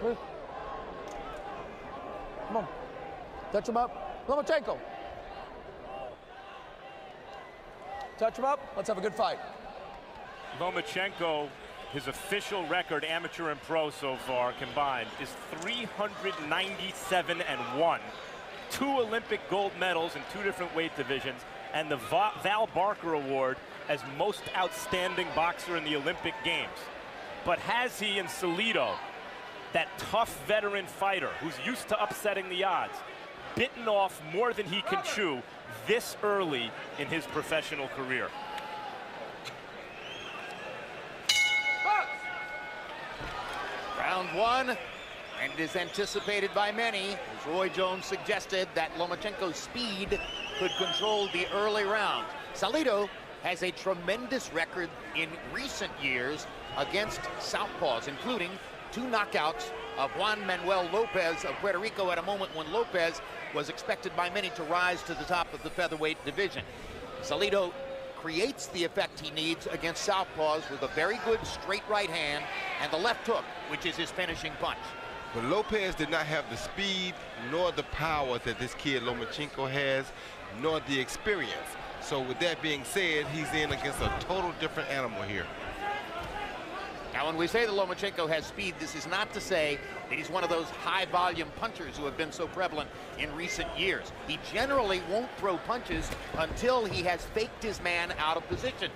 Come on. Touch him up. Lomachenko. Touch him up. Let's have a good fight. Lomachenko, his official record, amateur and pro so far combined, is 397-1. 2 Olympic gold medals in 2 different weight divisions, and the Val Barker Award as most outstanding boxer in the Olympic Games. But has he in Salido, that tough veteran fighter who's used to upsetting the odds, bitten off more than he can chew this early in his professional career? Round 1, and it is anticipated by many, as Roy Jones suggested, that Lomachenko's speed could control the early round. Salido has a tremendous record in recent years against southpaws, including 2 knockouts of Juan Manuel Lopez of Puerto Rico at a moment when Lopez was expected by many to rise to the top of the featherweight division. Salido creates the effect he needs against southpaws with a very good straight right hand and the left hook, which is his finishing punch. But Lopez did not have the speed nor the power that this kid Lomachenko has, nor the experience. So with that being said, he's in against a total different animal here. Now, when we say that Lomachenko has speed, this is not to say that he's one of those high-volume punchers who have been so prevalent in recent years. He generally won't throw punches until he has faked his man out of position.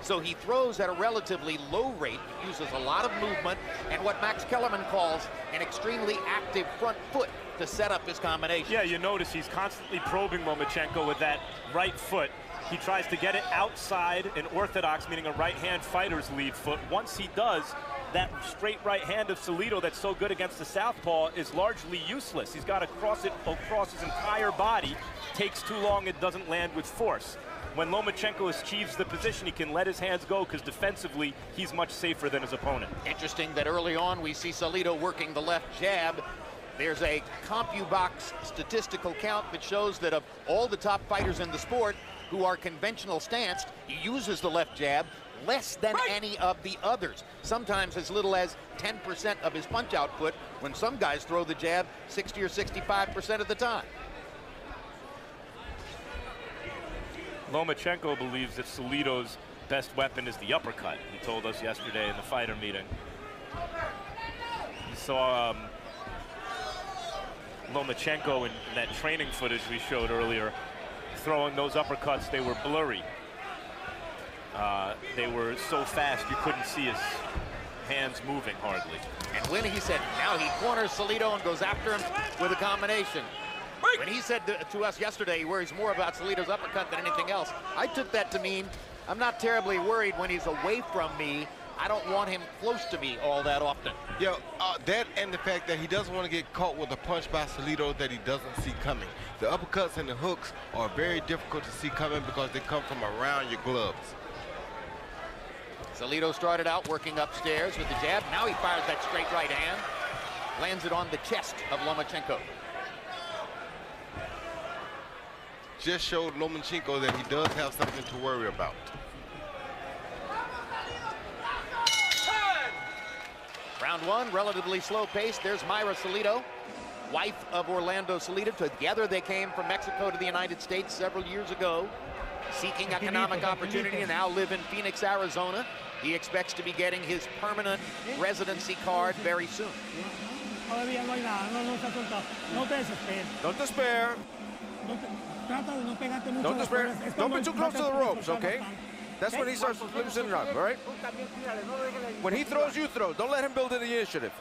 So he throws at a relatively low rate, uses a lot of movement, and what Max Kellerman calls an extremely active front foot to set up his combination. Yeah, you notice he's constantly probing Lomachenko with that right foot. He tries to get it outside an orthodox, meaning a right-hand fighter's lead foot. Once he does, that straight right hand of Salido that's so good against the southpaw is largely useless. He's got to cross it across his entire body. Takes too long, it doesn't land with force. When Lomachenko achieves the position, he can let his hands go because defensively, he's much safer than his opponent. Interesting that early on we see Salido working the left jab. There's a CompuBox statistical count that shows that of all the top fighters in the sport who are conventional stanced, he uses the left jab less than any of the others. Sometimes as little as 10% of his punch output, when some guys throw the jab 60 or 65% of the time. Lomachenko believes that Salido's best weapon is the uppercut. He told us yesterday in the fighter meeting. You saw Lomachenko in that training footage we showed earlier, throwing those uppercuts. They were blurry. They were so fast you couldn't see his hands moving hardly. And when he said, now he corners Salido and goes after him with a combination. When he said to us yesterday he worries more about Salido's uppercut than anything else, I took that to mean I'm not terribly worried when he's away from me. I don't want him close to me all that often. Yeah, that and the fact that he doesn't want to get caught with a punch by Salido that he doesn't see coming. The uppercuts and the hooks are very difficult to see coming because they come from around your gloves. Salido started out working upstairs with the jab. Now he fires that straight right hand. Lands it on the chest of Lomachenko. Just showed Lomachenko that he does have something to worry about. Round 1, relatively slow pace. There's Mayra Salido, wife of Orlando Salido. Together they came from Mexico to the United States several years ago, seeking economic opportunity, and now live in Phoenix, Arizona. He expects to be getting his permanent residency card very soon. Don't despair. Don't despair. Don't be too close to the ropes, okay? That's when he starts loosening up, all right? When he throws, you throw. Don't let him build the initiative.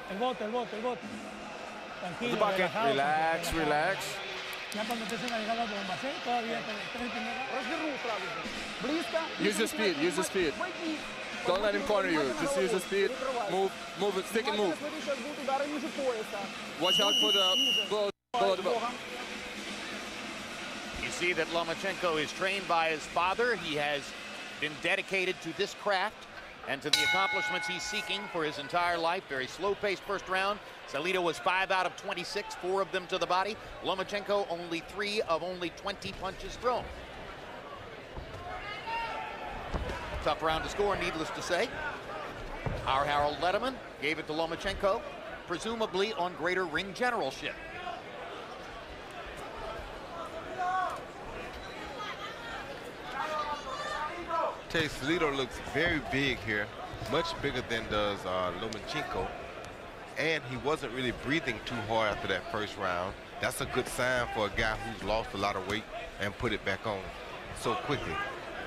The bucket. Relax, relax. Use the speed, use the speed. Don't let him corner you. Just use the speed. Move, move it, stick and move. Watch out for the below the belt. You see that Lomachenko is trained by his father. He has been dedicated to this craft and to the accomplishments he's seeking for his entire life. Very slow-paced first round. Salido was 5 out of 26, 4 of them to the body. Lomachenko only 3 of only 20 punches thrown. Tough round to score, needless to say. Our Harold Letterman gave it to Lomachenko, presumably on greater ring generalship. Salido looks very big here, much bigger than does Lomachenko. And he wasn't really breathing too hard after that first round. That's a good sign for a guy who's lost a lot of weight and put it back on so quickly.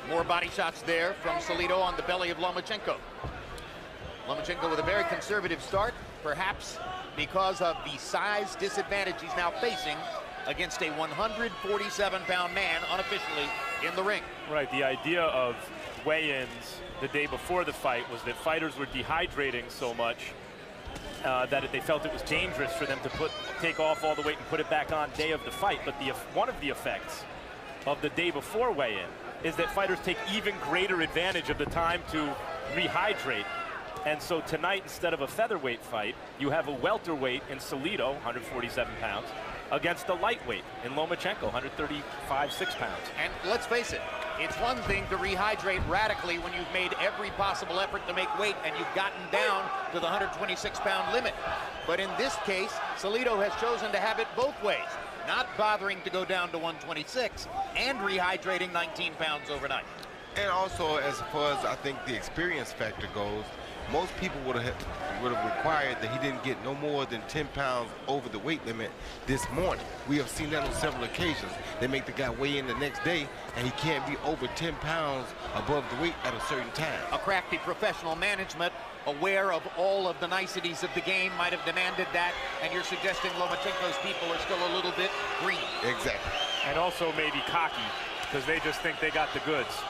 More body shots there from Salido on the belly of Lomachenko. Lomachenko with a very conservative start, perhaps because of the size disadvantage he's now facing against a 147-pound man unofficially in the ring. Right, the idea of weigh-ins the day before the fight was that fighters were dehydrating so much that they felt it was dangerous for them to take off all the weight and put it back on day of the fight. But one of the effects of the day before weigh-in is that fighters take even greater advantage of the time to rehydrate. And so tonight, instead of a featherweight fight, you have a welterweight in Salido, 147 pounds, against a lightweight in Lomachenko, 135, 6 pounds. And let's face it, it's one thing to rehydrate radically when you've made every possible effort to make weight and you've gotten down to the 126-pound limit. But in this case, Salido has chosen to have it both ways, not bothering to go down to 126 and rehydrating 19 pounds overnight. And also, as far as I think the experience factor goes, most people would have required that he didn't get no more than 10 pounds over the weight limit this morning. We have seen that on several occasions. They make the guy weigh in the next day, and he can't be over 10 pounds above the weight at a certain time. A crafty professional management, aware of all of the niceties of the game, might have demanded that, and you're suggesting Lomachenko's people are still a little bit green. Exactly. And also maybe cocky, because they just think they got the goods.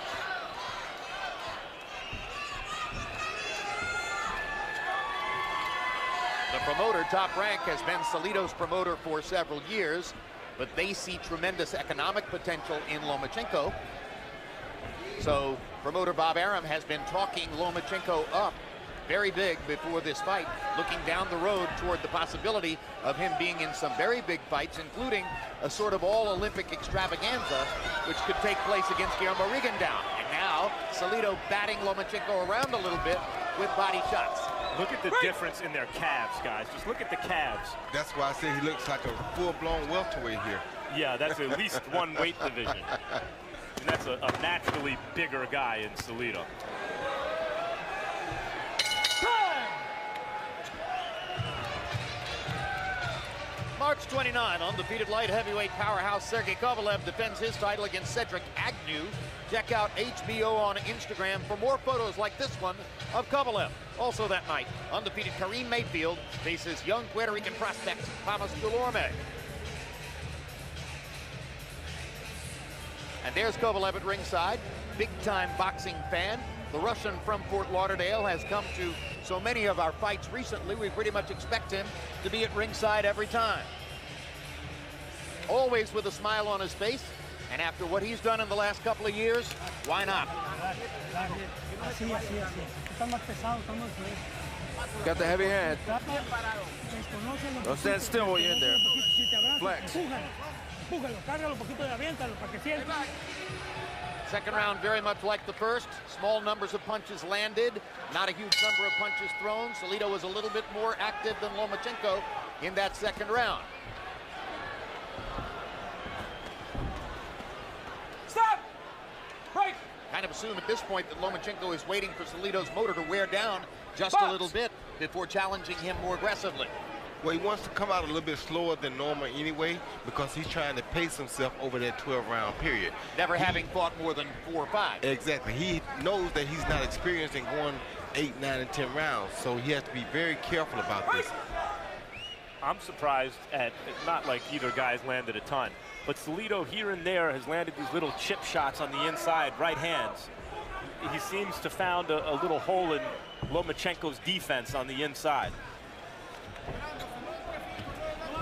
The promoter, Top Rank, has been Salido's promoter for several years, but they see tremendous economic potential in Lomachenko. So promoter Bob Arum has been talking Lomachenko up very big before this fight, looking down the road toward the possibility of him being in some very big fights, including a sort of all-Olympic extravaganza, which could take place against Guillermo Rigondeaux. And now Salido batting Lomachenko around a little bit with body shots. Look at the difference in their calves, guys. Just look at the calves. That's why I say he looks like a full-blown welterweight here. Yeah, that's at least one weight division. And that's a naturally bigger guy in Salido. March 29, undefeated light heavyweight powerhouse Sergey Kovalev defends his title against Cedric Agnew. Check out HBO on Instagram for more photos like this one of Kovalev. Also that night, undefeated Kareem Mayfield faces young Puerto Rican prospect Thomas Delorme. And there's Kovalev at ringside, big-time boxing fan. The Russian from Fort Lauderdale has come to so many of our fights recently, we pretty much expect him to be at ringside every time. Always with a smile on his face, and after what he's done in the last couple of years, why not? Got the heavy hand. Don't stand still while you're in there. Flex. Second round very much like the first. Small numbers of punches landed, not a huge number of punches thrown. Salido was a little bit more active than Lomachenko in that second round. Stop! Break! Kind of assume at this point that Lomachenko is waiting for Salido's motor to wear down just a little bit before challenging him more aggressively. Well, he wants to come out a little bit slower than normal anyway, because he's trying to pace himself over that 12-round period. Never having fought more than 4 or 5. Exactly. He knows that he's not experienced in going 8, 9, and 10 rounds, so he has to be very careful about this. I'm surprised at, not like either guy's landed a ton, but Salido here and there has landed these little chip shots on the inside, right hands. He seems to found a little hole in Lomachenko's defense on the inside.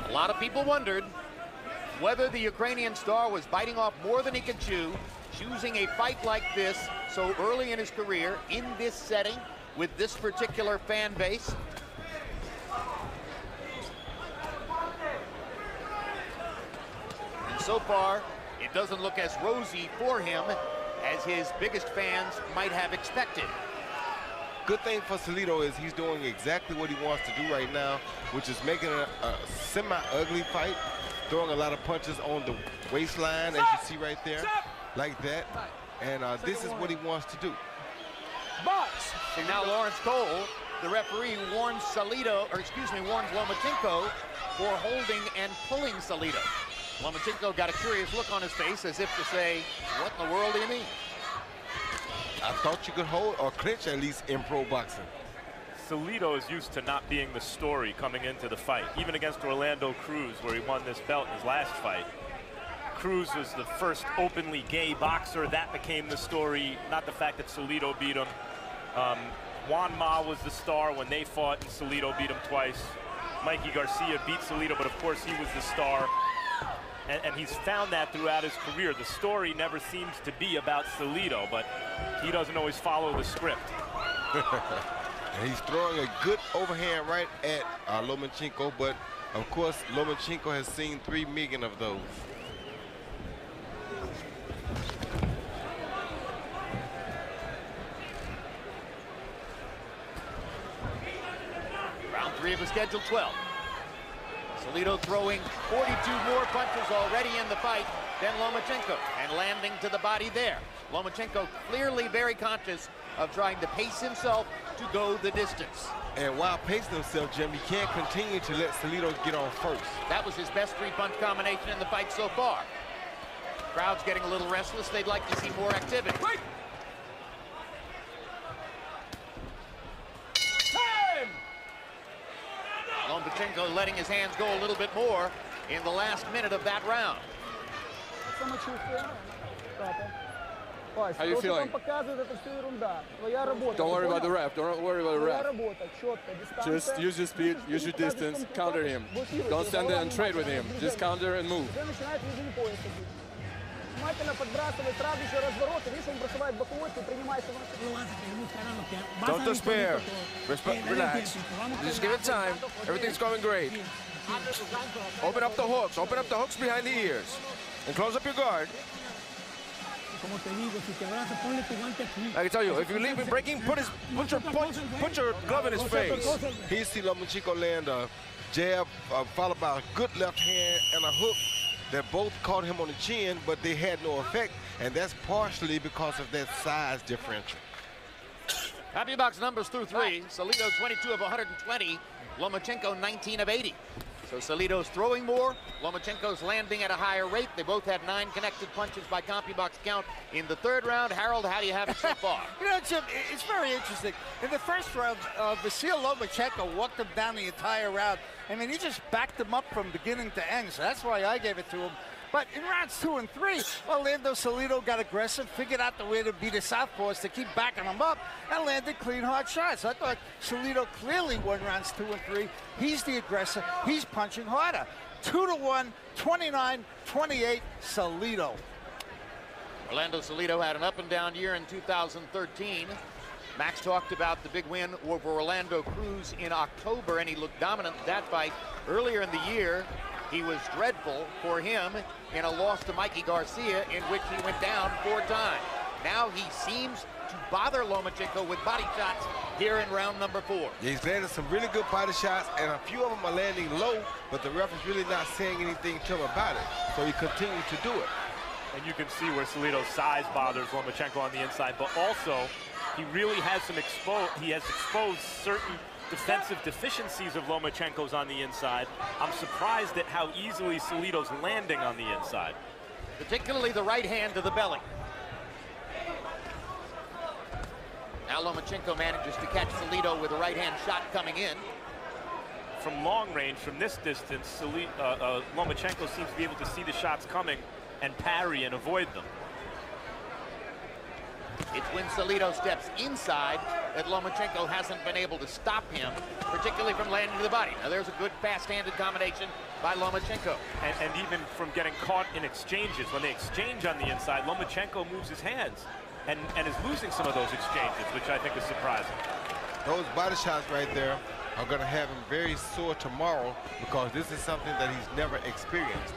A lot of people wondered whether the Ukrainian star was biting off more than he could chew, choosing a fight like this so early in his career, in this setting, with this particular fan base. And so far, it doesn't look as rosy for him as his biggest fans might have expected. good thing for Salido is he's doing exactly what he wants to do right now, which is making a semi-ugly fight, throwing a lot of punches on the waistline, as you see right there, like that. And this is what he wants to do. Box. And now Lawrence Cole, the referee, warns Lomachenko for holding and pulling Salido. Lomachenko got a curious look on his face as if to say, what in the world do you mean? I thought you could hold or clinch at least in pro boxing. Salido is used to not being the story coming into the fight. Even against Orlando Cruz, where he won this belt in his last fight. Cruz was the first openly gay boxer. That became the story, not the fact that Salido beat him. Juan Ma was the star when they fought, and Salido beat him twice. Mikey Garcia beat Salido, but of course he was the star. And he's found that throughout his career. The story never seems to be about Salido, but he doesn't always follow the script. And he's throwing a good overhand right at Lomachenko, but of course Lomachenko has seen 3 million of those. Round 3 of the scheduled 12. Salido throwing 42 more punches already in the fight than Lomachenko, and landing to the body there. Lomachenko clearly very conscious of trying to pace himself to go the distance. And while pacing himself, Jim, he can't continue to let Salido get on first. That was his best 3-punch combination in the fight so far. Crowd's getting a little restless. They'd like to see more activity. Wait. Lomachenko letting his hands go a little bit more in the last minute of that round. How you feeling? Don't worry about the ref. Don't worry about the ref. Just use your speed, use your distance, counter him. Don't stand there and trade with him. Just counter and move. Don't despair. Relax. Just give it time. Everything's going great. Open up the hooks. Open up the hooks behind the ears. And close up your guard. I can tell you, if you leave him breaking, put your glove in his face. He see Lomachenko land a jab followed by a good left hand and a hook that both caught him on the chin, but they had no effect, and that's partially because of that size differential. Happy box numbers through 3. Salido 22 of 120, Lomachenko 19 of 80. So Salido's throwing more, Lomachenko's landing at a higher rate. They both had 9 connected punches by CompuBox count in the 3rd round. Harold, how do you have it so far? You know, Jim, it's very interesting. In the first round, Vasyl Lomachenko walked him down the entire round. I mean, he just backed him up from beginning to end, so that's why I gave it to him. But in rounds 2 and 3, Orlando Salido got aggressive, figured out the way to beat his southpaws to keep backing him up, and landed clean, hard shots. I thought Salido clearly won rounds 2 and 3. He's the aggressor. He's punching harder. 2-1, 29-28, Salido. Orlando Salido had an up-and-down year in 2013. Max talked about the big win over Orlando Cruz in October, and he looked dominant in that fight. Earlier in the year, he was dreadful for him in a loss to Mikey Garcia, in which he went down 4 times. Now he seems to bother Lomachenko with body shots here in round number 4. He's landed some really good body shots, and a few of them are landing low, but the ref is really not saying anything to him about it, so he continues to do it. And you can see where Salido's size bothers Lomachenko on the inside, but also he really has exposed certain defensive deficiencies of Lomachenko's on the inside. I'm surprised at how easily Salido's landing on the inside. Particularly the right hand to the belly. Now Lomachenko manages to catch Salido with a right hand shot coming in. From long range, from this distance, Lomachenko seems to be able to see the shots coming and parry and avoid them. It's when Salido steps inside that Lomachenko hasn't been able to stop him, particularly from landing to the body. Now there's a good fast-handed combination by Lomachenko. And even from getting caught in exchanges. When they exchange on the inside, Lomachenko moves his hands and is losing some of those exchanges, which I think is surprising. Those body shots right there are going to have him very sore tomorrow, because this is something that he's never experienced.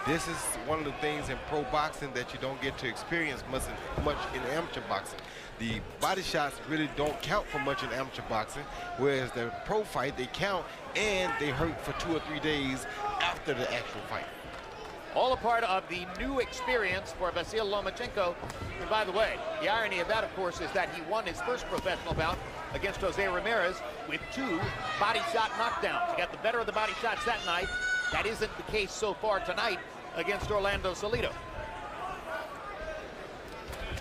This is one of the things in pro boxing that you don't get to experience much in amateur boxing. The body shots really don't count for much in amateur boxing, whereas the pro fight, they count, and they hurt for 2 or 3 days after the actual fight. All a part of the new experience for Vasyl Lomachenko. And by the way, the irony of that, of course, is that he won his first professional bout against Jose Ramirez with 2 body shot knockdowns. He got the better of the body shots that night. That isn't the case so far tonight against Orlando Salido.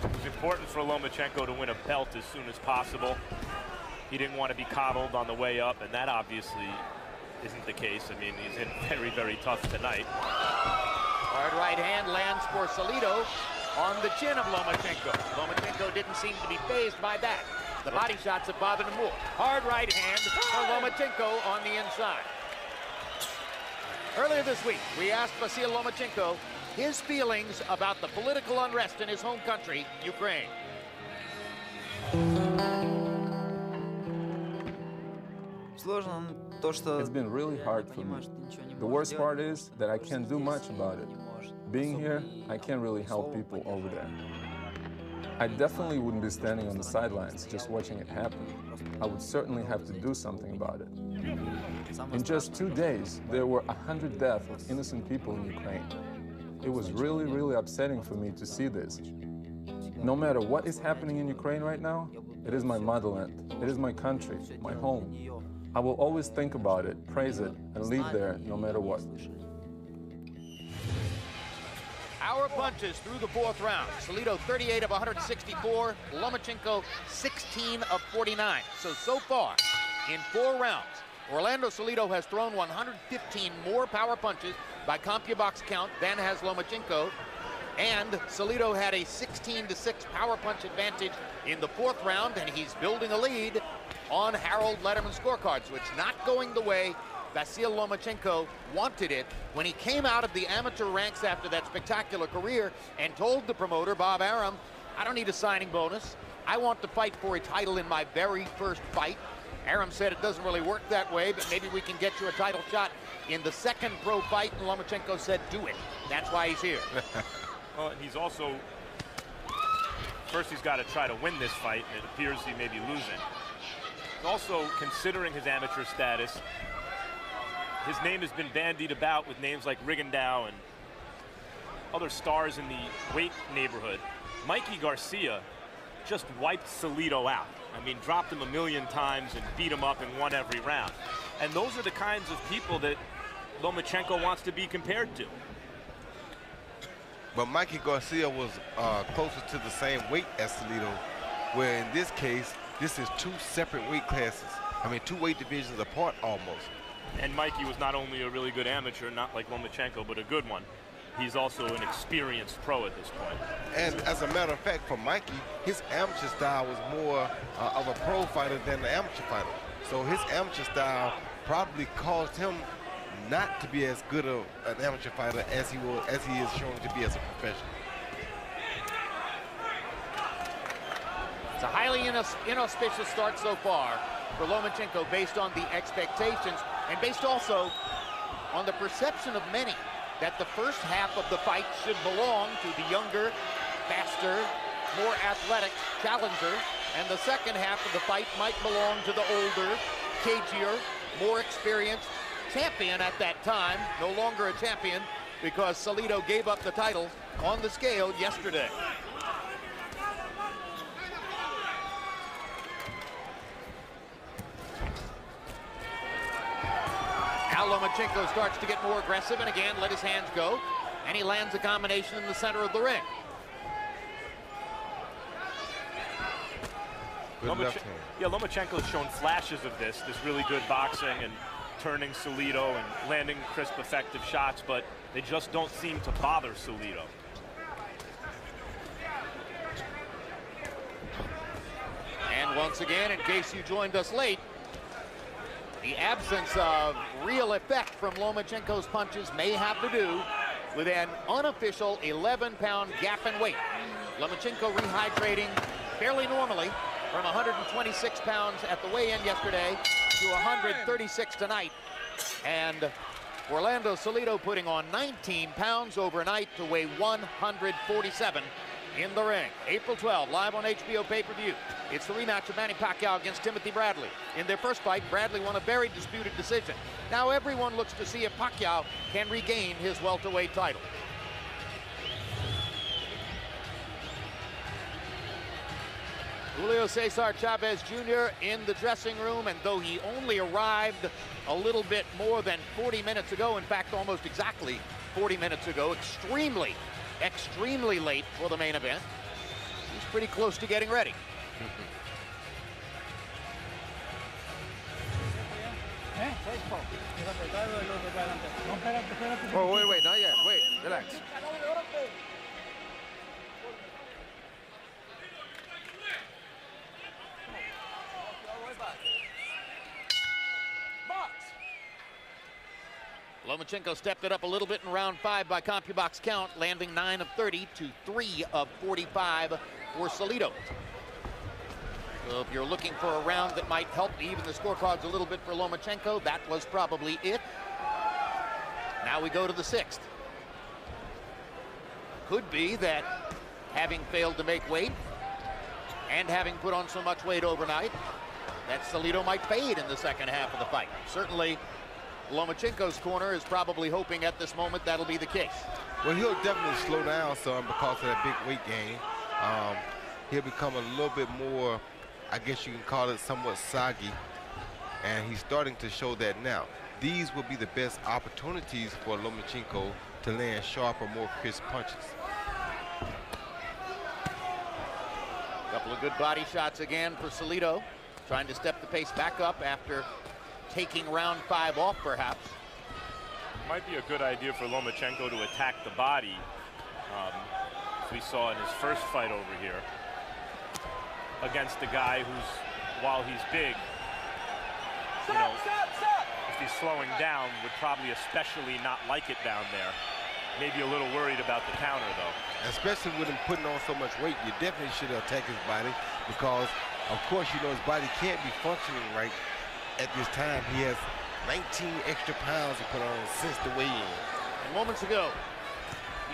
It was important for Lomachenko to win a belt as soon as possible. He didn't want to be coddled on the way up, and that obviously isn't the case. I mean, he's in very, very tough tonight. Hard right hand lands for Salido on the chin of Lomachenko. Lomachenko didn't seem to be fazed by that. The body shots have bothered him more. Hard right hand for Lomachenko on the inside. Earlier this week, we asked Vasyl Lomachenko his feelings about the political unrest in his home country, Ukraine. It's been really hard for me. The worst part is that I can't do much about it. Being here, I can't really help people over there. I definitely wouldn't be standing on the sidelines just watching it happen. I would certainly have to do something about it. In just 2 days, there were 100 deaths of innocent people in Ukraine. It was really, really upsetting for me to see this. No matter what is happening in Ukraine right now, it is my motherland, it is my country, my home. I will always think about it, praise it, and live there no matter what. Power punches through the 4th round. Salido 38 of 164, Lomachenko 16 of 49. So far, in 4 rounds, Orlando Salido has thrown 115 more power punches by CompuBox count than has Lomachenko. And Salido had a 16-6 power punch advantage in the 4th round, and he's building a lead on Harold Letterman scorecards. So it's not going the way Vasyl Lomachenko wanted it when he came out of the amateur ranks after that spectacular career and told the promoter, Bob Arum, I don't need a signing bonus. I want to fight for a title in my very first fight. Arum said it doesn't really work that way, but maybe we can get you a title shot in the 2nd pro fight, and Lomachenko said, do it. That's why he's here. Well, and he's also, first he's got to try to win this fight, and it appears he may be losing. Also, considering his amateur status, his name has been bandied about with names like Rigondeaux and other stars in the weight neighborhood. Mikey Garcia just wiped Salido out. I mean, dropped him a million times and beat him up and won every round. And those are the kinds of people that Lomachenko wants to be compared to. But Mikey Garcia was closer to the same weight as Salido, where in this case, this is 2 separate weight classes. I mean, 2 weight divisions apart almost. And Mikey was not only a really good amateur, not like Lomachenko, but a good one. He's also an experienced pro at this point. And as a matter of fact, for Mikey, his amateur style was more of a pro fighter than the amateur fighter. So his amateur style probably caused him not to be as good an amateur fighter as he is shown to be as a professional. It's a highly inauspicious start so far for Lomachenko based on the expectations and based also on the perception of many that the first half of the fight should belong to the younger, faster, more athletic challenger, and the second half of the fight might belong to the older, cagier, more experienced champion at that time, no longer a champion because Salido gave up the title on the scale yesterday. Now Lomachenko starts to get more aggressive and again let his hands go, and he lands a combination in the center of the ring. Lomachenko's shown flashes of this really good boxing and turning Salido and landing crisp, effective shots, but they just don't seem to bother Salido. And once again, in case you joined us late, the absence of real effect from Lomachenko's punches may have to do with an unofficial 11-pound gap in weight. Lomachenko rehydrating fairly normally from 126 pounds at the weigh-in yesterday to 136 tonight. And Orlando Salido putting on 19 pounds overnight to weigh 147 in the ring. April 12, live on HBO pay-per-view. It's the rematch of Manny Pacquiao against Timothy Bradley. In their first fight, Bradley won a very disputed decision. Now everyone looks to see if Pacquiao can regain his welterweight title. Julio Cesar Chavez Jr. in the dressing room, and though he only arrived a little bit more than 40 minutes ago, in fact, almost exactly 40 minutes ago, extremely late for the main event, he's pretty close to getting ready. Oh, wait, not yet. Wait, relax. Lomachenko stepped it up a little bit in round 5 by CompuBox count, landing 9 of 30 to 3 of 45 for Salido. So if you're looking for a round that might help even the scorecards a little bit for Lomachenko, that was probably it. Now we go to the 6th. Could be that having failed to make weight and having put on so much weight overnight, that Salido might fade in the second half of the fight. Certainly, Lomachenko's corner is probably hoping at this moment that'll be the case. Well, he'll definitely slow down some because of that big weight gain. He'll become a little bit more, I guess you can call it somewhat soggy, and he's starting to show that now. These will be the best opportunities for Lomachenko to land sharper, more crisp punches. A couple of good body shots again for Salido, trying to step the pace back up after taking round 5 off, perhaps. Might be a good idea for Lomachenko to attack the body, as we saw in his first fight over here, against a guy who's, while he's big, you know, if he's slowing down, would probably especially not like it down there. Maybe a little worried about the counter, though. Especially with him putting on so much weight, you definitely should attack his body because, of course, you know his body can't be functioning right at this time. He has 19 extra pounds to put on since the weigh-in. And moments ago,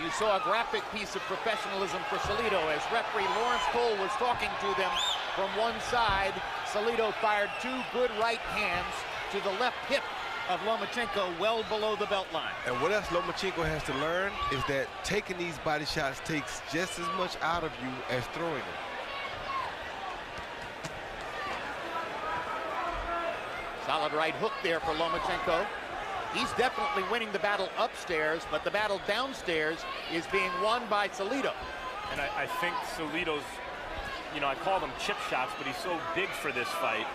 you saw a graphic piece of professionalism for Salido as referee Lawrence Cole was talking to them from one side. Salido fired 2 good right hands to the left hip of Lomachenko, well below the belt line. And what else Lomachenko has to learn is that taking these body shots takes just as much out of you as throwing them. Solid right hook there for Lomachenko. He's definitely winning the battle upstairs, but the battle downstairs is being won by Salido. And I think Salido's, you know, I call them chip shots, but he's so big for this fight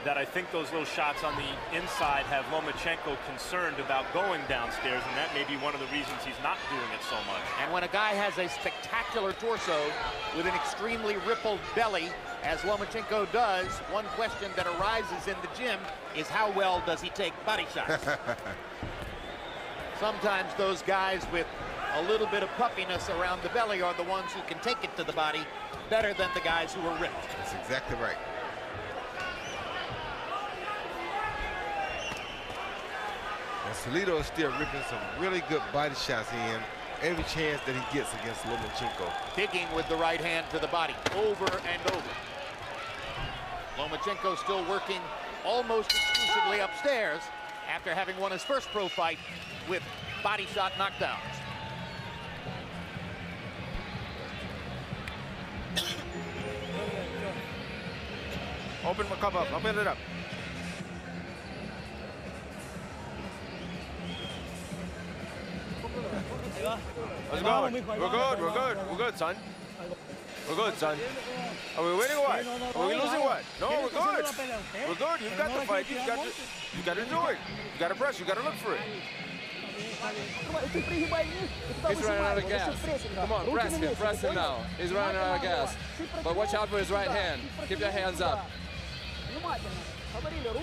that I think those little shots on the inside have Lomachenko concerned about going downstairs, and that may be one of the reasons he's not doing it so much. And when a guy has a spectacular torso with an extremely rippled belly, as Lomachenko does, one question that arises in the gym is how well does he take body shots? Sometimes those guys with a little bit of puffiness around the belly are the ones who can take it to the body better than the guys who are ripped. That's exactly right. And Salido is still ripping some really good body shots in every chance that he gets against Lomachenko. Digging with the right hand to the body, over and over. Lomachenko still working almost exclusively upstairs after having won his first pro fight with body shot knockdowns. Open my cup up, open it up. How's it going? We're good, son. We're good, son. Are we winning or what? Are we losing what? No, we're good. We're good. You've got the fight. You got to do it. You got to press. You got to look for it. He's running out of gas. Come on, press him now. He's running out of gas. But watch out for his right hand. Keep your hands up.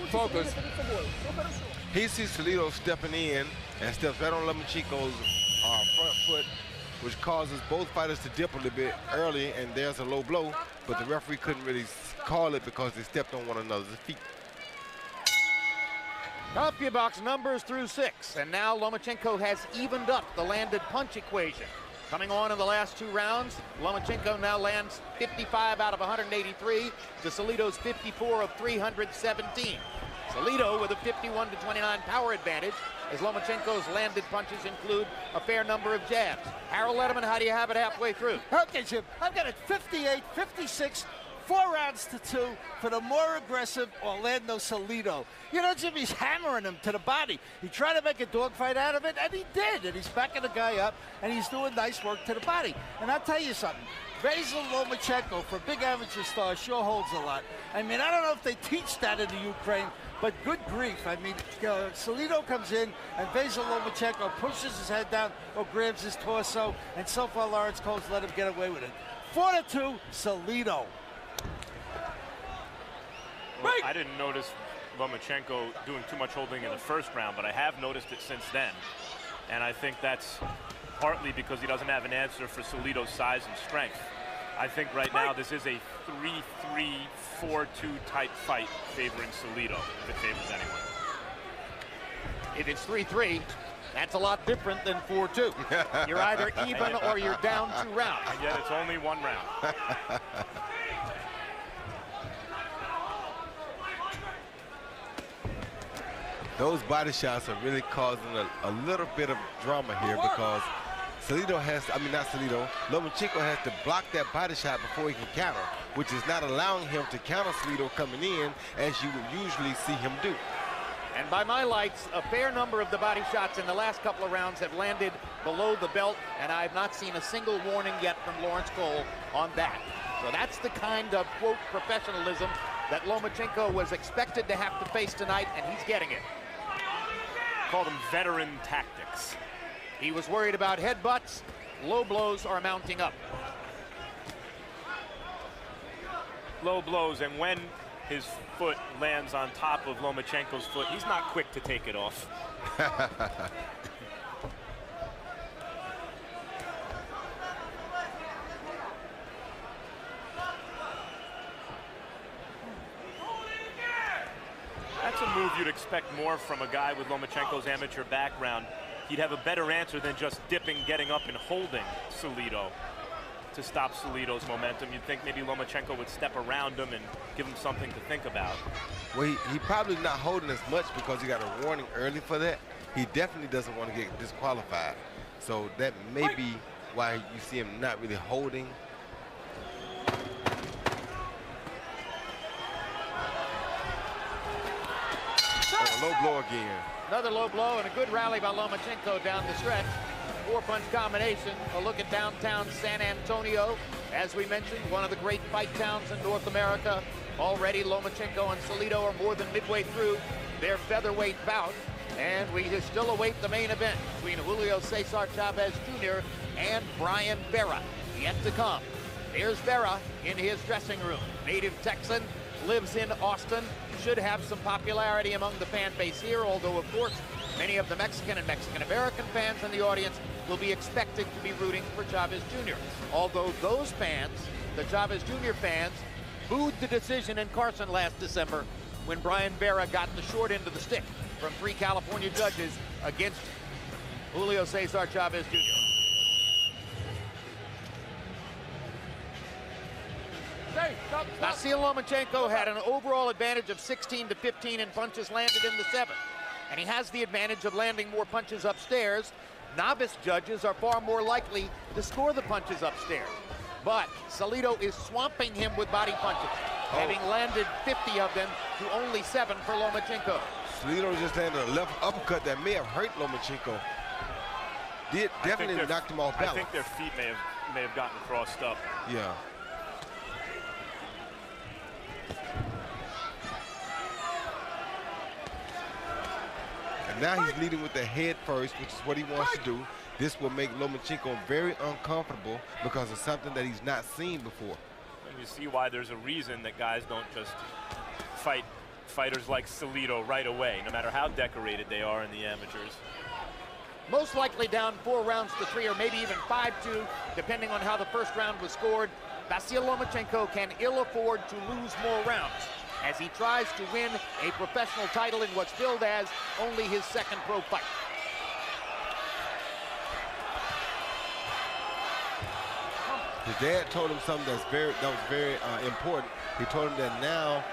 Focus. He sees Salido stepping in and steps right on Lomachenko's front foot, which causes both fighters to dip a little bit early, and there's a low blow, but the referee couldn't really call it because they stepped on one another's feet. CompuBox numbers through 6, and now Lomachenko has evened up the landed punch equation. Coming on in the last 2 rounds, Lomachenko now lands 55 out of 183 to Salido's 54 of 317. Salido with a 51-29 power advantage, as Lomachenko's landed punches include a fair number of jabs. Harold Letterman, how do you have it halfway through? Okay, Jim, I've got it 58-56, 4 rounds to 2 for the more aggressive Orlando Salido. You know, Jim, he's hammering him to the body. He tried to make a dogfight out of it, and he did. And he's backing the guy up, and he's doing nice work to the body. And I'll tell you something. Vasyl Lomachenko, for a big amateur star, sure holds a lot. I mean, I don't know if they teach that in the Ukraine, but good grief. I mean, Salido comes in, and Vasyl Lomachenko pushes his head down or grabs his torso, and so far Lawrence Cole's let him get away with it. 4-2, Salido. Well, I didn't notice Lomachenko doing too much holding in the first round, but I have noticed it since then. And I think that's partly because he doesn't have an answer for Salido's size and strength. I think right now this is a 3-3, 4-2 type fight favoring Salido, if it favors anyone. If it's 3-3, that's a lot different than 4-2. You're either even or you're down 2 rounds. And yet it's only 1 round. Those body shots are really causing a little bit of drama here because Salido has, Lomachenko has to block that body shot before he can counter, which is not allowing him to counter Salido coming in as you would usually see him do. And by my lights, a fair number of the body shots in the last couple of rounds have landed below the belt, and I've not seen a single warning yet from Lawrence Cole on that. So that's the kind of, quote, professionalism that Lomachenko was expected to have to face tonight, and he's getting it. Call them veteran tactics. He was worried about headbutts. Low blows are mounting up. Low blows, and when his foot lands on top of Lomachenko's foot, he's not quick to take it off. That's a move you'd expect more from a guy with Lomachenko's amateur background. He'd have a better answer than just dipping, getting up, and holding Salido to stop Salido's momentum. You'd think maybe Lomachenko would step around him and give him something to think about. Well, he probably not holding as much because he got a warning early for that. He definitely doesn't want to get disqualified. So that may be why you see him not really holding. Low blow again. Another low blow and a good rally by Lomachenko down the stretch. 4-punch combination. A look at downtown San Antonio. As we mentioned, one of the great fight towns in North America. Already Lomachenko and Salido are more than midway through their featherweight bout. And we still await the main event between Julio Cesar Chavez Jr. and Brian Vera. Yet to come. Here's Vera in his dressing room. Native Texan, lives in Austin. Should have some popularity among the fan base here, although of course many of the Mexican and Mexican-American fans in the audience will be expected to be rooting for Chavez Jr. Although those fans, the Chavez Jr. fans, booed the decision in Carson last December when Brian Vera got the short end of the stick from 3 California judges against Julio Cesar Chavez Jr. Vasyl Lomachenko had an overall advantage of 16-15 in punches landed in the 7th. And he has the advantage of landing more punches upstairs. Novice judges are far more likely to score the punches upstairs. But Salido is swamping him with body punches, having landed 50 of them to only 7 for Lomachenko. Salido just landed a left uppercut that may have hurt Lomachenko. Definitely knocked him off balance. I think their feet may have gotten crossed up. Yeah. And now he's leading with the head first, which is what he wants to do. This will make Lomachenko very uncomfortable because of something that he's not seen before. And you see why there's a reason that guys don't just fight fighters like Salido right away, no matter how decorated they are in the amateurs. Most likely down 4 rounds to 3, or maybe even 5-2, depending on how the first round was scored. Vasyl Lomachenko can ill afford to lose more rounds. as he tries to win a professional title in what's billed as only his second pro fight. His dad told him something that was very important. He told him that now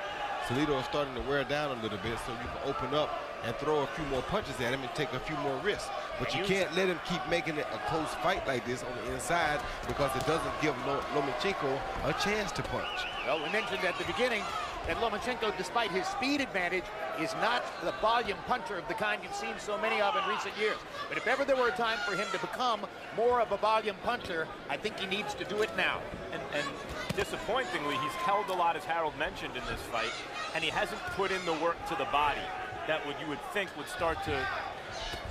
Salido is starting to wear down a little bit, so you can open up and throw a few more punches at him and take a few more risks. But you can't let him keep making it a close fight like this on the inside, because it doesn't give Lomachenko a chance to punch. Well, we mentioned at the beginning that Lomachenko, despite his speed advantage, is not the volume puncher of the kind you've seen so many of in recent years. But if ever there were a time for him to become more of a volume puncher, I think he needs to do it now. And disappointingly, he's held a lot, as Harold mentioned, in this fight, and he hasn't put in the work to the body that you would think would start to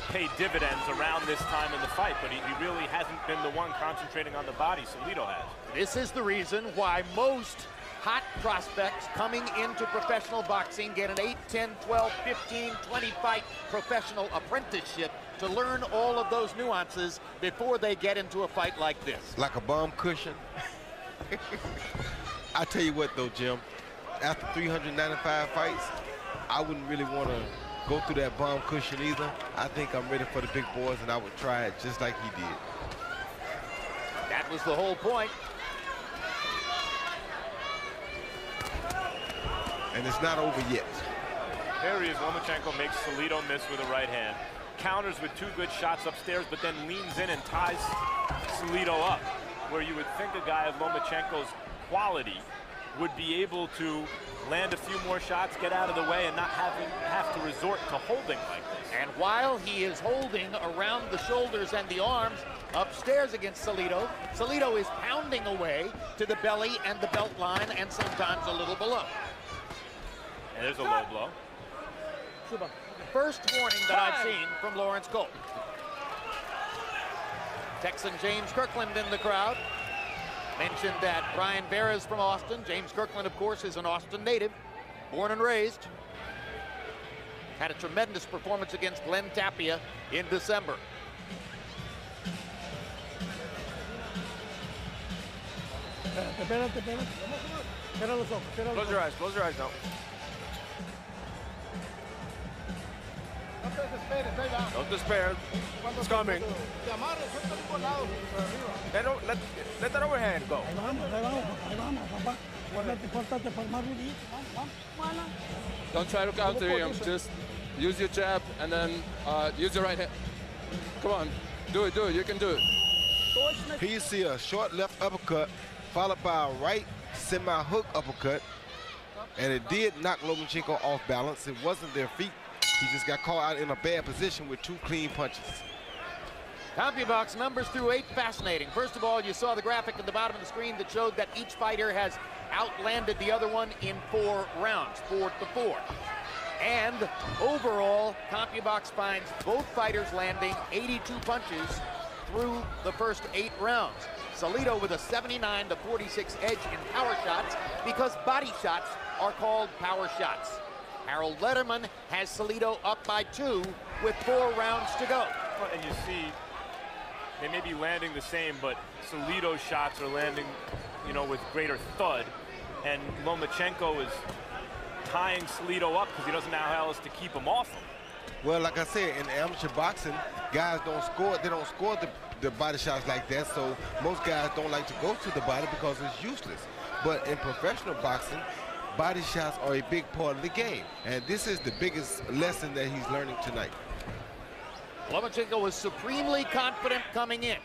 pay dividends around this time in the fight, but he really hasn't been the one concentrating on the body. Salido has. This is the reason why most hot prospects coming into professional boxing get an 8, 10, 12, 15, 20 fight professional apprenticeship to learn all of those nuances before they get into a fight like this. Like a bomb cushion. I tell you what though, Jim, after 395 fights, I wouldn't really want to go through that bomb cushion either. I think I'm ready for the big boys, and I would try it just like he did. That was the whole point. And it's not over yet. There he is. Lomachenko makes Salido miss with a right hand. Counters with 2 good shots upstairs, but then leans in and ties Salido up, where you would think a guy of Lomachenko's quality would be able to land a few more shots, get out of the way, and not have to resort to holding like this. And while he is holding around the shoulders and the arms upstairs against Salido, Salido is pounding away to the belly and the belt line, and sometimes a little below. And there's a low blow. First warning that I've seen from Lawrence Cole. Texan James Kirkland in the crowd. Mentioned that Brian Vera is from Austin. James Kirkland, of course, is an Austin native, born and raised. Had a tremendous performance against Glenn Tapia in December. Close your eyes now. Don't despair. It's coming. Let that overhand go. Don't try to counter him. Just use your jab and then use your right hand. Come on, do it. You can do it. Here you see a short left uppercut followed by a right semi-hook uppercut, and it did knock Lomachenko off balance. It wasn't their feet. He just got caught out in a bad position with 2 clean punches. CompuBox numbers through 8, fascinating. First of all, you saw the graphic at the bottom of the screen that showed that each fighter has outlanded the other one in 4 rounds, 4-4. And overall, CompuBox finds both fighters landing 82 punches through the first 8 rounds. Salido with a 79-46 edge in power shots, because body shots are called power shots. Harold Letterman has Salido up by 2 with 4 rounds to go. Well, and you see, they may be landing the same, but Salido's shots are landing, with greater thud. And Lomachenko is tying Salido up because he doesn't know how else to keep him off him. Well, like I said, in amateur boxing, guys don't score. They don't score the body shots like that, so most guys don't like to go to the body because it's useless. But in professional boxing, body shots are a big part of the game, and this is the biggest lesson that he's learning tonight. Lomachenko was supremely confident coming in.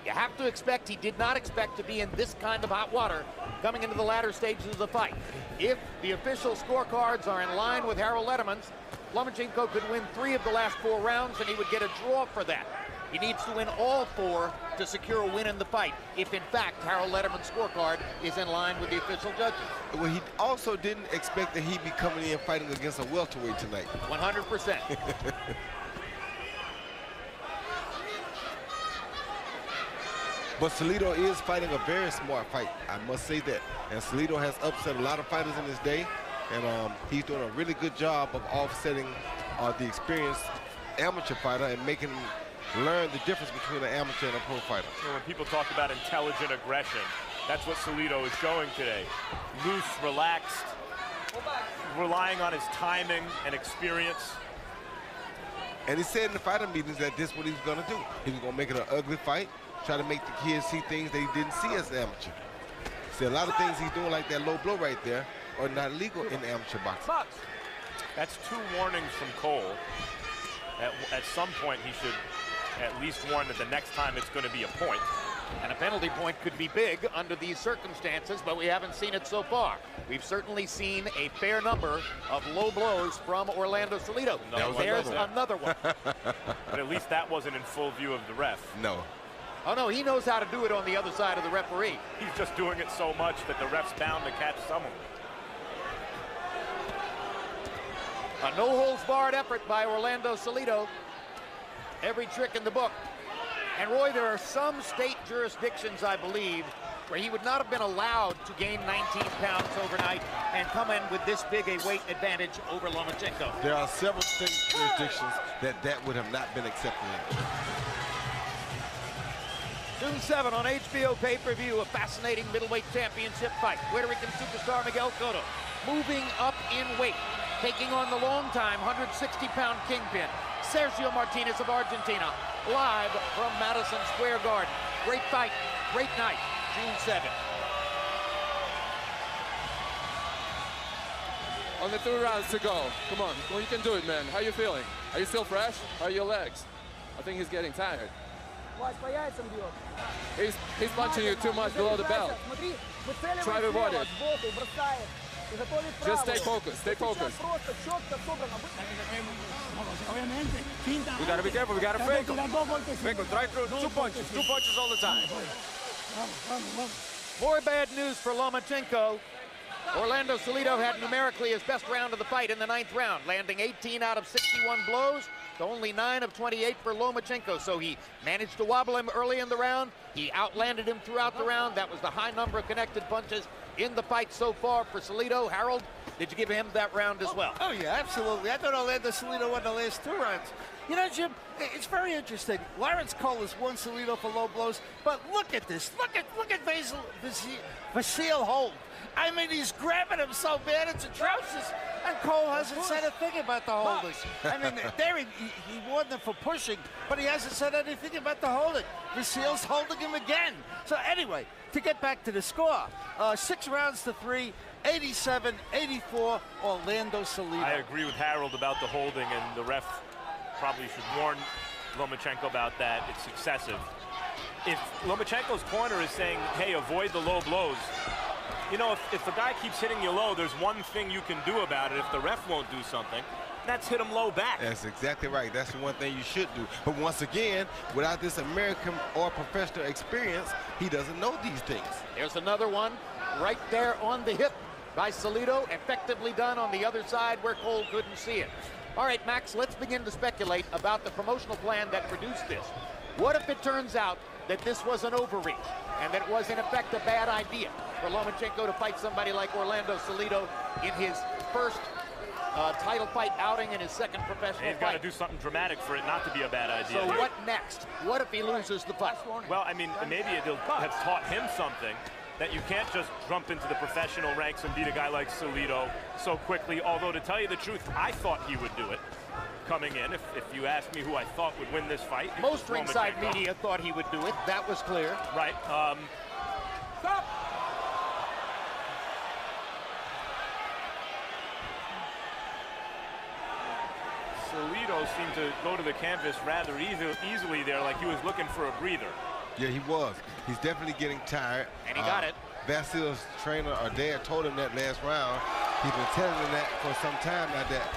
You have to expect he did not expect to be in this kind of hot water coming into the latter stages of the fight. If the official scorecards are in line with Harold Letterman's, Lomachenko could win 3 of the last 4 rounds, and he would get a draw for that. He needs to win all 4 to secure a win in the fight, if in fact Harold Letterman's scorecard is in line with the official judges. Well, he also didn't expect that he'd be coming in fighting against a welterweight tonight. 100%. But Salido is fighting a very smart fight, I must say that. And Salido has upset a lot of fighters in his day, and he's doing a really good job of offsetting the experienced amateur fighter and making him learn the difference between an amateur and a pro fighter. When people talk about intelligent aggression, that's what Salido is showing today. Loose, relaxed, relying on his timing and experience. And he said in the fighter meetings that this is what he was going to do. He was going to make it an ugly fight, try to make the kids see things that he didn't see as an amateur. See, a lot of things he's doing, like that low blow right there, are not legal in amateur boxing. That's 2 warnings from Cole. At some point, he should at least warn that the next time it's going to be a point. And a penalty point could be big under these circumstances, but we haven't seen it so far. We've certainly seen a fair number of low blows from Orlando Salido. There's another one. But at least that wasn't in full view of the ref. No. Oh, no, he knows how to do it on the other side of the referee. He's just doing it so much that the ref's bound to catch someone. A no-holds-barred effort by Orlando Salido. Every trick in the book. And Roy, there are some state jurisdictions, I believe, where he would not have been allowed to gain 19 pounds overnight and come in with this big a weight advantage over Lomachenko. There are several state jurisdictions that would have not been accepted in. June 7 on HBO pay-per-view, a fascinating middleweight championship fight. Puerto Rican superstar Miguel Cotto moving up in weight, taking on the long-time 160-pound kingpin, Sergio Martinez of Argentina, live from Madison Square Garden. Great fight, great night, June 7th. Only 2 rounds to go. Come on, well, you can do it, man. How you feeling? Are you still fresh? How are your legs? I think he's getting tired. He's punching you too much below the belt. Try to avoid it. Just stay focused, stay focused. We gotta be careful, we gotta fake him. Fake him, try through 2 punches all the time. More bad news for Lomachenko. Orlando Salido had numerically his best round of the fight in the 9th round, landing 18 out of 61 blows to only 9 of 28 for Lomachenko. So he managed to wobble him early in the round. He outlanded him throughout the round. That was the high number of connected punches in the fight so far for Salido. Harold, did you give him that round as well? Oh, yeah, absolutely. I thought Orlando Salido won the last 2 rounds. You know, Jim, it's very interesting. Lawrence Cole has won Salido for low blows, but look at this. Look at Vasyl Holt. I mean, he's grabbing him so bad, it's atrocious. And Cole hasn't said a thing about the holding. I mean, there he warned them for pushing, but he hasn't said anything about the holding. Vasyl's holding him again. So anyway, to get back to the score, 6 rounds to 3, 87-84, Orlando Salido. I agree with Harold about the holding, and the ref probably should warn Lomachenko about that. It's excessive. If Lomachenko's corner is saying, hey, avoid the low blows, you know, if the guy keeps hitting you low, there's one thing you can do about it if the ref won't do something. That's hit him low back. That's exactly right. That's the one thing you should do. But once again, without this American or professional experience, he doesn't know these things. There's another one right there on the hip by Salido, effectively done on the other side where Cole couldn't see it. All right, Max, let's begin to speculate about the promotional plan that produced this. What if it turns out that this was an overreach and that it was, in effect, a bad idea for Lomachenko to fight somebody like Orlando Salido in his first title fight outing in his second professional fight? He's got to do something dramatic for it not to be a bad idea. So what next? What if he loses the fight? Well, I mean, maybe it'll have taught him something, that you can't just jump into the professional ranks and beat a guy like Salido so quickly. Although, to tell you the truth, I thought he would do it coming in. If you asked me who I thought would win this fight, most ringside media thought he would do it. That was clear. Right. Stop! Salido seemed to go to the canvas rather easily there, like he was looking for a breather. Yeah, he was. He's definitely getting tired. And he got it. Vasyl's trainer or dad told him that last round. He's been telling him that for some time now, that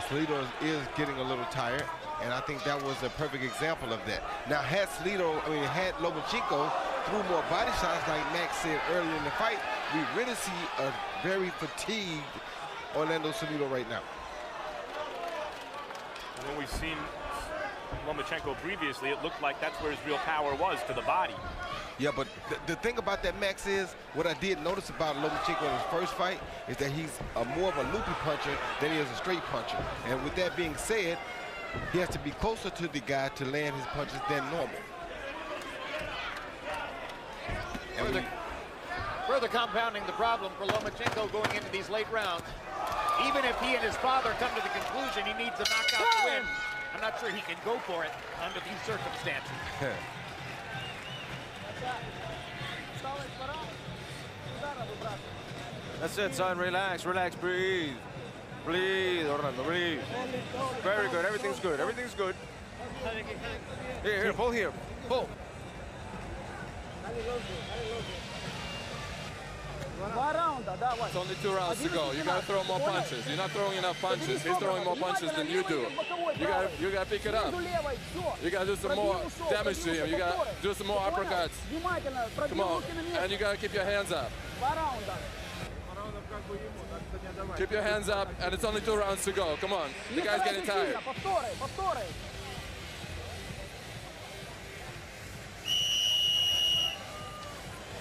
Salido is getting a little tired, and I think that was a perfect example of that. Now, had Lomachenko threw more body shots, like Max said earlier in the fight, we really see a very fatigued Orlando Salido right now. And when we've seen Lomachenko previously, it looked like that's where his real power was, to the body. Yeah, but the thing about that, Max, is what I did notice about Lomachenko in his first fight is that he's more of a loopy puncher than he is a straight puncher. And with that being said, he has to be closer to the guy to land his punches than normal. Further compounding the problem for Lomachenko going into these late rounds. Even if he and his father come to the conclusion he needs a knockout to win, I'm not sure he can go for it under these circumstances. That's it, son. Relax, relax, breathe. Breathe, Orlando, breathe. Very good. Everything's good. Everything's good. Here, pull here. Pull. It's only 2 rounds to go. You gotta throw more punches. You're not throwing enough punches. He's throwing more punches than you do. You gotta pick it up. You gotta do some more damage to him. You gotta do some more uppercuts. Come on. And you gotta keep your hands up. Keep your hands up, and it's only 2 rounds to go. Come on. The guy's getting tired.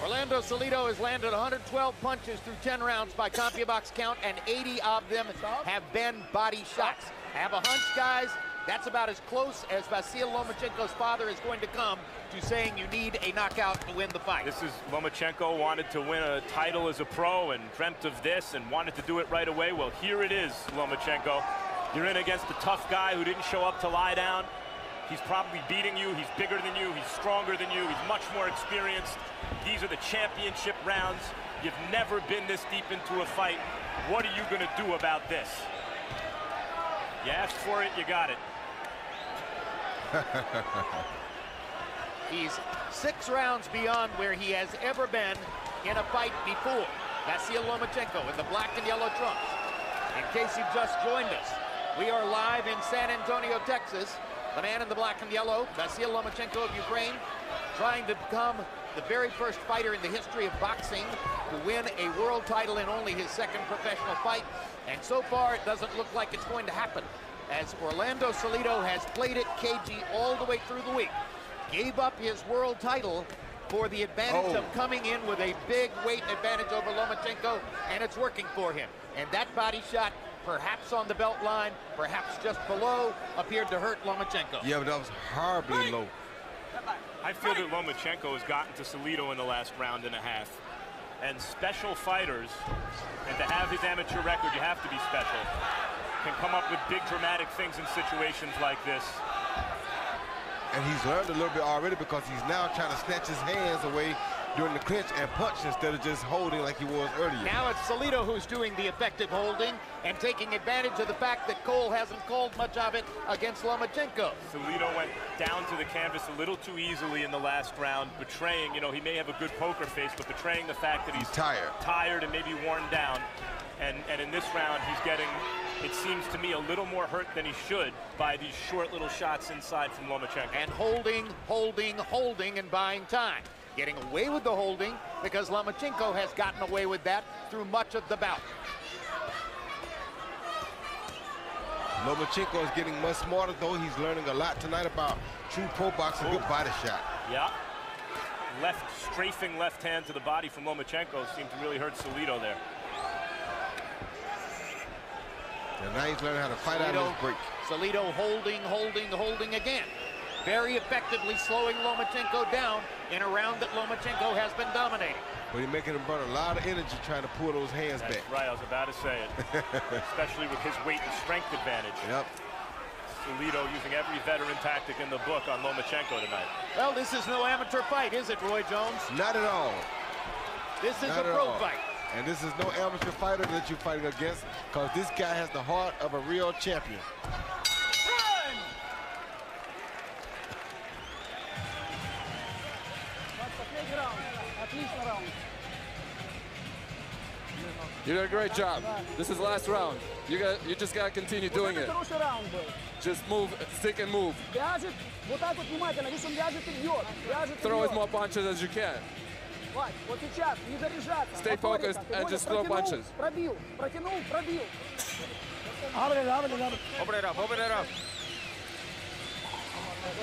Orlando Salido has landed 112 punches through 10 rounds by CompuBox count, and 80 of them have been body shots. I have a hunch, guys, that's about as close as Vasyl Lomachenko's father is going to come to saying you need a knockout to win the fight. This is Lomachenko wanted to win a title as a pro and dreamt of this and wanted to do it right away. Well, here it is, Lomachenko. You're in against a tough guy who didn't show up to lie down. He's probably beating you. He's bigger than you. He's stronger than you. He's much more experienced. These are the championship rounds. You've never been this deep into a fight. What are you going to do about this? You asked for it, you got it. He's 6 rounds beyond where he has ever been in a fight before. Vasyl Lomachenko in the black and yellow trunks. In case you've just joined us, we are live in San Antonio, Texas. The man in the black and yellow, Vasyl Lomachenko of Ukraine, trying to become the very first fighter in the history of boxing to win a world title in only his 2nd professional fight. And so far, it doesn't look like it's going to happen, as Orlando Salido has played it cagey all the way through the week. Gave up his world title for the advantage of coming in with a big weight advantage over Lomachenko, and it's working for him. And that body shot, perhaps on the belt line, perhaps just below, appeared to hurt Lomachenko. Yeah, but that was horribly low. I feel that Lomachenko has gotten to Salido in the last round and a half. And special fighters, and to have his amateur record, you have to be special, can come up with big dramatic things in situations like this. And he's learned a little bit already because he's now trying to snatch his hands away during the clinch and punch instead of just holding like he was earlier. Now it's Salido who's doing the effective holding and taking advantage of the fact that Cole hasn't called much of it against Lomachenko. Salido went down to the canvas a little too easily in the last round, betraying, you know, he may have a good poker face, but betraying the fact that he's tired and maybe worn down. And in this round, he's getting, it seems to me, a little more hurt than he should by these short little shots inside from Lomachenko. And holding, and buying time. Getting away with the holding because Lomachenko has gotten away with that through much of the bout. Lomachenko is getting much smarter, though. He's learning a lot tonight about true pro boxing, good body shot. Yeah. Strafing left hand to the body from Lomachenko seemed to really hurt Salido there. And now he's learning how to fight out of his break. Salido holding again. Very effectively slowing Lomachenko down in a round that Lomachenko has been dominating. But he's making him burn a lot of energy trying to pull those hands back. Right, I was about to say it. Especially with his weight and strength advantage. Yep. Salido using every veteran tactic in the book on Lomachenko tonight. Well, this is no amateur fight, is it, Roy Jones? Not at all. This is a pro fight. And this is no amateur fighter that you're fighting against, because this guy has the heart of a real champion. You did a great job. This is last round. You just gotta continue doing it. Just move, stick and move. Throw as more punches as you can. Stay focused and just throw punches. Open it up, open it up.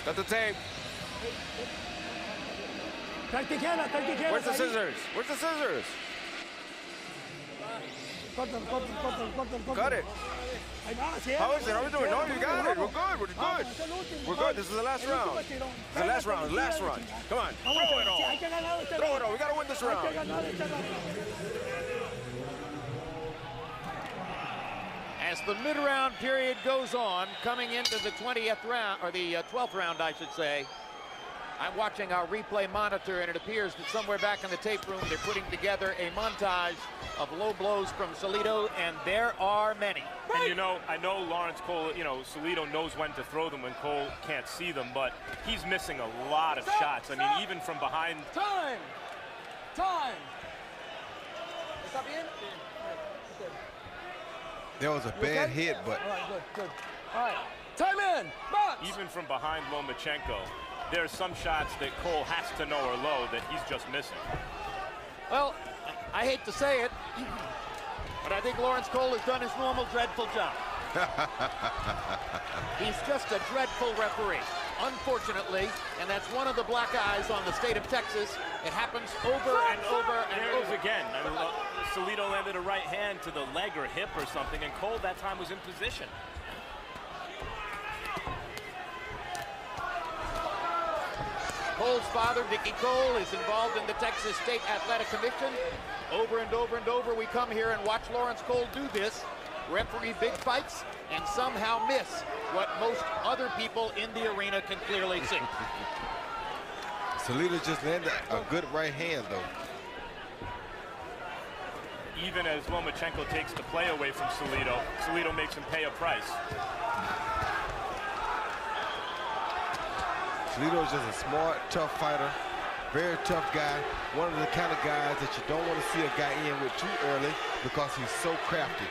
Got the tape. Where's the scissors? Where's the scissors? Cut it. How is it? How are we doing? No, you got it. We're good. We're good. We're good. This is the last round. This is the last round. Last run. Come on. Throw it all. Throw it all. We got to win this round. As the mid-round period goes on, coming into the 20th round, or the 12th round, I should say, I'm watching our replay monitor, and it appears that somewhere back in the tape room, they're putting together a montage of low blows from Salido, and there are many. And you know, I know Lawrence Cole, you know, Salido knows when to throw them when Cole can't see them, but he's missing a lot of shots. I mean, even from behind. Time! Time! There was a bad hit, but All right, good, good. All right, time in, box! Even from behind Lomachenko, there are some shots that Cole has to know are low that he's just missing. Well, I hate to say it, but I think Lawrence Cole has done his normal dreadful job. He's just a dreadful referee, unfortunately, and that's one of the black eyes on the state of Texas. It happens over and over and There it over is again. I mean, Salido landed a right hand to the leg or hip or something, and Cole that time was in position. Cole's father, Dickie Cole, is involved in the Texas State Athletic Commission. Over and over and over, we come here and watch Lawrence Cole do this, referee big fights, and somehow miss what most other people in the arena can clearly see. Salido just landed a good right hand, though. Even as Lomachenko takes the play away from Salido, Salido makes him pay a price. Salido is just a smart, tough fighter, very tough guy. One of the kind of guys that you don't want to see a guy in with too early because he's so crafty.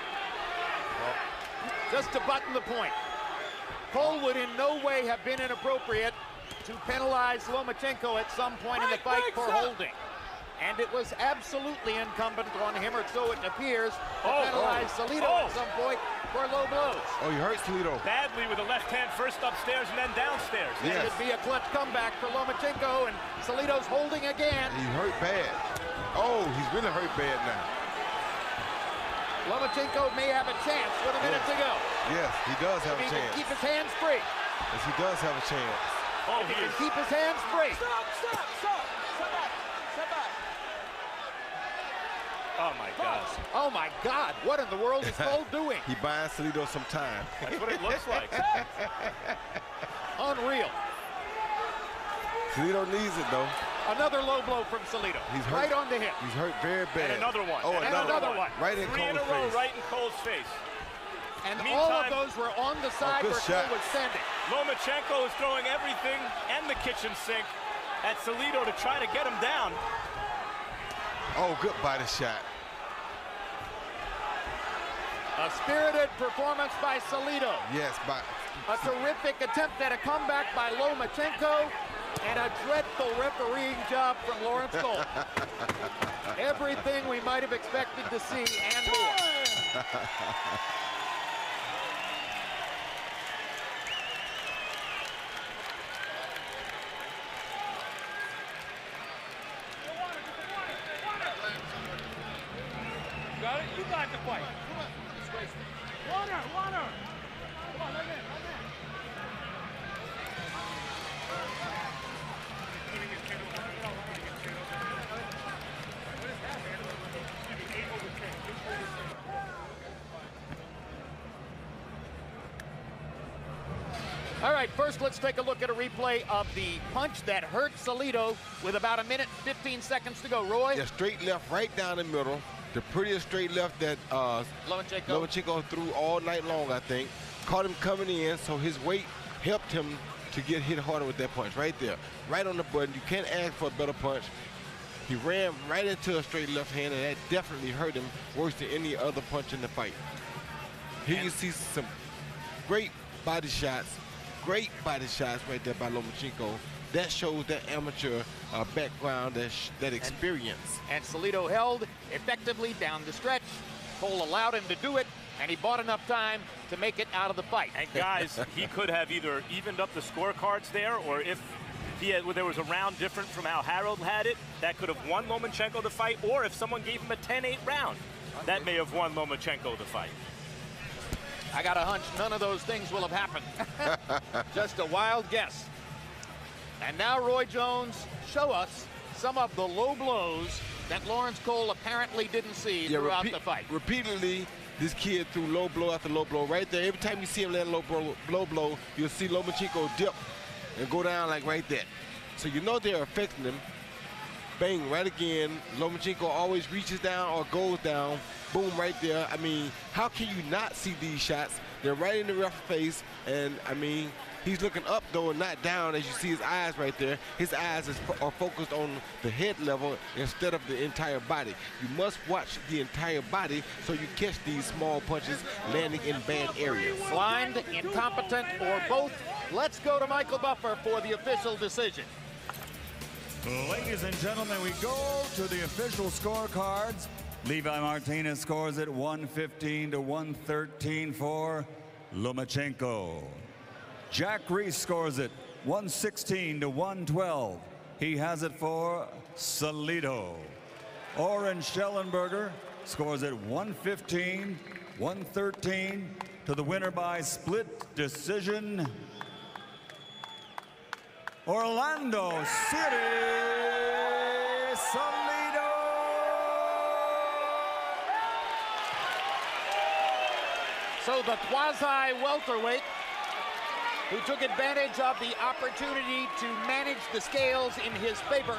Just to button the point, Cole would in no way have been inappropriate to penalize Lomachenko at some point in the fight for holding. And it was absolutely incumbent on him, or so it appears, to penalize Salido at some point for low blows. Oh, you hurt Salido. Badly with a left hand first upstairs and then downstairs. Yes. It could be a clutch comeback for Lomachenko, and Salido's holding again. He hurt bad. Oh, he's really hurt bad now. Lomachenko may have a chance with a minute to go. Yes, he does have a If he chance. can keep his hands free. Yes, he does have a chance. Oh, If he can keep his hands free. Stop, stop, stop! Step back, step back. Oh my gosh. Oh my God, what in the world is Cole doing? He buying Salido some time. That's what it looks like. Unreal. Salido needs it, though. Another low blow from Salido. He's hurt. Right on the hip. He's hurt very bad. And another one. Oh, And another one. Right in Three in Cole's a row, face. right in Cole's face. And Meantime, all of those were on the side good where shot. Cole was standing. Lomachenko is throwing everything and the kitchen sink at Salido to try to get him down. Oh, good body shot. A spirited performance by Salido. Yes, but A terrific attempt at a comeback by Lomachenko, and a dreadful refereeing job from Lawrence Cole. Everything we might have expected to see and more. Got it? You got the fight. Water, water. Come on, let me in, All right, first let's take a look at a replay of the punch that hurt Salido with about 1 minute, 15 seconds to go. Roy? yeah, straight left right down the middle. The prettiest straight left that Lomachenko threw all night long, I think. Caught him coming in, so his weight helped him to get hit harder with that punch right there. Right on the button. You can't ask for a better punch. He ran right into a straight left hand, and that definitely hurt him worse than any other punch in the fight. Here you see some great body shots right there by Lomachenko. That shows that amateur background, that experience. And Salido held effectively down the stretch. Cole allowed him to do it, and he bought enough time to make it out of the fight. And guys, he could have either evened up the scorecards there, or if there was a round different from how Harold had it, that could have won Lomachenko the fight, or if someone gave him a 10-8 round, that may have won Lomachenko the fight. I got a hunch none of those things will have happened. Just a wild guess. And now Roy Jones, show us some of the low blows that Lawrence Cole apparently didn't see throughout the fight. Repeatedly, this kid threw low blow after low blow right there. Every time you see him let a low blow, you'll see Lomachenko dip and go down like right there. So you know they're affecting him. Bang, right again. Lomachenko always reaches down or goes down. Boom, right there. I mean, how can you not see these shots? They're right in the ref's face, and I mean, he's looking up though and not down, as you see his eyes right there. His eyes are focused on the head level instead of the entire body. You must watch the entire body so you catch these small punches landing in bad areas. Blind, incompetent, or both. Let's go to Michael Buffer for the official decision. Ladies and gentlemen, we go to the official scorecards. Levi Martinez scores it 115 to 113 for Lomachenko. Jack Reese scores it 116 to 112. He has it for Salido. Oren Schellenberger scores it 115, 113 to the winner by split decision, Orlando City Salido. So the quasi-welterweight who took advantage of the opportunity to manage the scales in his favor